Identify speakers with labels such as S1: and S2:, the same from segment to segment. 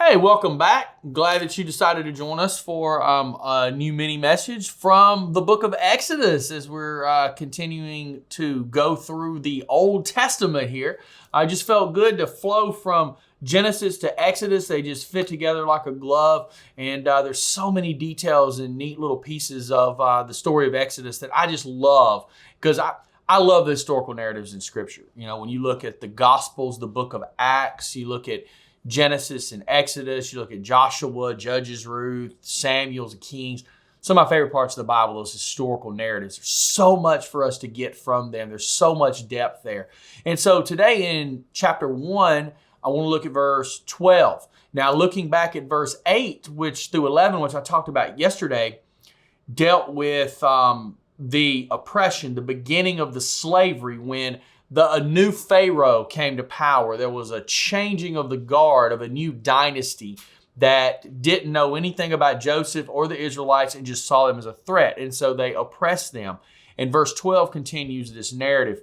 S1: Hey, welcome back. Glad that you decided to join us for a new mini message from the book of Exodus as we're continuing to go through the Old Testament here. I just felt good to flow from Genesis to Exodus. They just fit together like a glove, and there's so many details and neat little pieces of the story of Exodus that I just love because I love the historical narratives in Scripture. You know, when you look at the Gospels, the book of Acts, you look at Genesis and Exodus, you look at Joshua, Judges, Ruth, Samuel's, and Kings. Some of my favorite parts of the Bible, those historical narratives. There's so much for us to get from them. There's so much depth there. And so today in chapter 1, I want to look at verse 12. Now looking back at verse 8, which through 11, which I talked about yesterday, dealt with the oppression, the beginning of the slavery when a new Pharaoh came to power. There was a changing of the guard of a new dynasty that didn't know anything about Joseph or the Israelites and just saw them as a threat. And so they oppressed them. And verse 12 continues this narrative.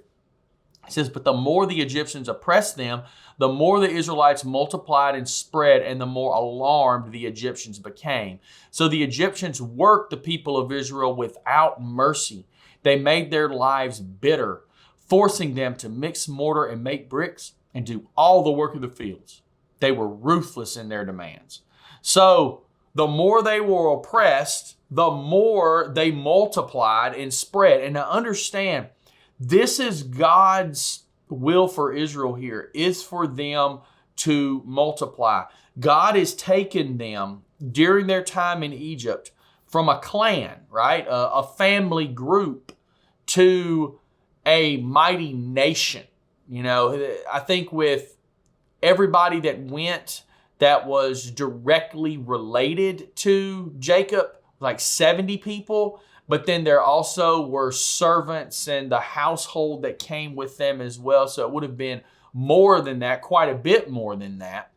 S1: It says, "But the more the Egyptians oppressed them, the more the Israelites multiplied and spread, and the more alarmed the Egyptians became. So the Egyptians worked the people of Israel without mercy. They made their lives bitter, forcing them to mix mortar and make bricks and do all the work of the fields. They were ruthless in their demands." So the more they were oppressed, the more they multiplied and spread. And to understand, this is God's will for Israel here, is for them to multiply. God has taken them during their time in Egypt from a clan, right? A family group to a mighty nation. You know, I think with everybody that went that was directly related to Jacob, like 70 people, but then there also were servants and the household that came with them as well. So it would have been more than that, quite a bit more than that.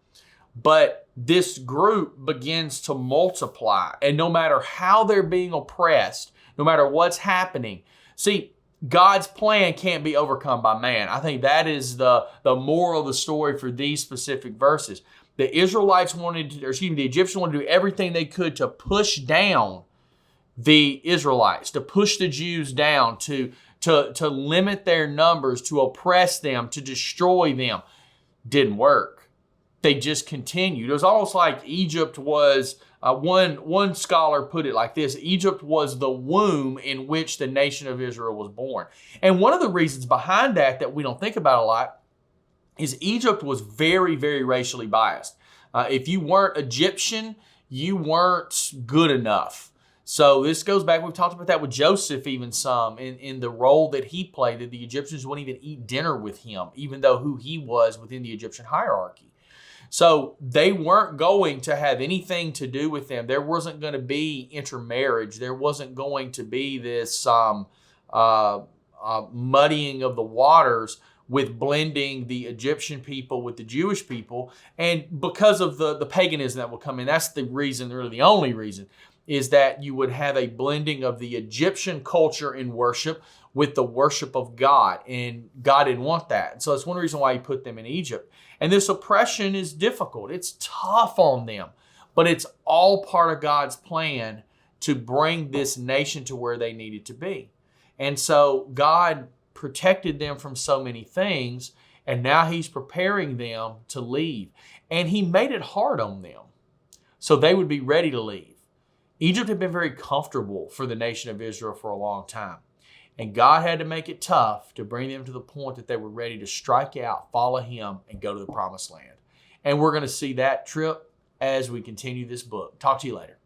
S1: But this group begins to multiply. And no matter how they're being oppressed, no matter what's happening, see, God's plan can't be overcome by man. I think that is the moral of the story for these specific verses. The Israelites the Egyptians wanted to do everything they could to push down the Israelites, to push the Jews down, to limit their numbers, to oppress them, to destroy them. Didn't work. They just continued. It was almost like Egypt was, one scholar put it like this: Egypt was the womb in which the nation of Israel was born. And one of the reasons behind that we don't think about a lot is Egypt was very, very racially biased. If you weren't Egyptian, you weren't good enough. So this goes back, we've talked about that with Joseph even some, in the role that he played, that the Egyptians wouldn't even eat dinner with him, even though who he was within the Egyptian hierarchy. So they weren't going to have anything to do with them. There wasn't going to be intermarriage. There wasn't going to be this muddying of the waters with blending the Egyptian people with the Jewish people. And because of the paganism that will come in, that's the reason, really the only reason, is that you would have a blending of the Egyptian culture in worship with the worship of God. And God didn't want that. And so that's one reason why he put them in Egypt. And this oppression is difficult. It's tough on them. But it's all part of God's plan to bring this nation to where they needed to be. And so God protected them from so many things. And now he's preparing them to leave. And he made it hard on them so they would be ready to leave. Egypt had been very comfortable for the nation of Israel for a long time. And God had to make it tough to bring them to the point that they were ready to strike out, follow him, and go to the promised land. And we're going to see that trip as we continue this book. Talk to you later.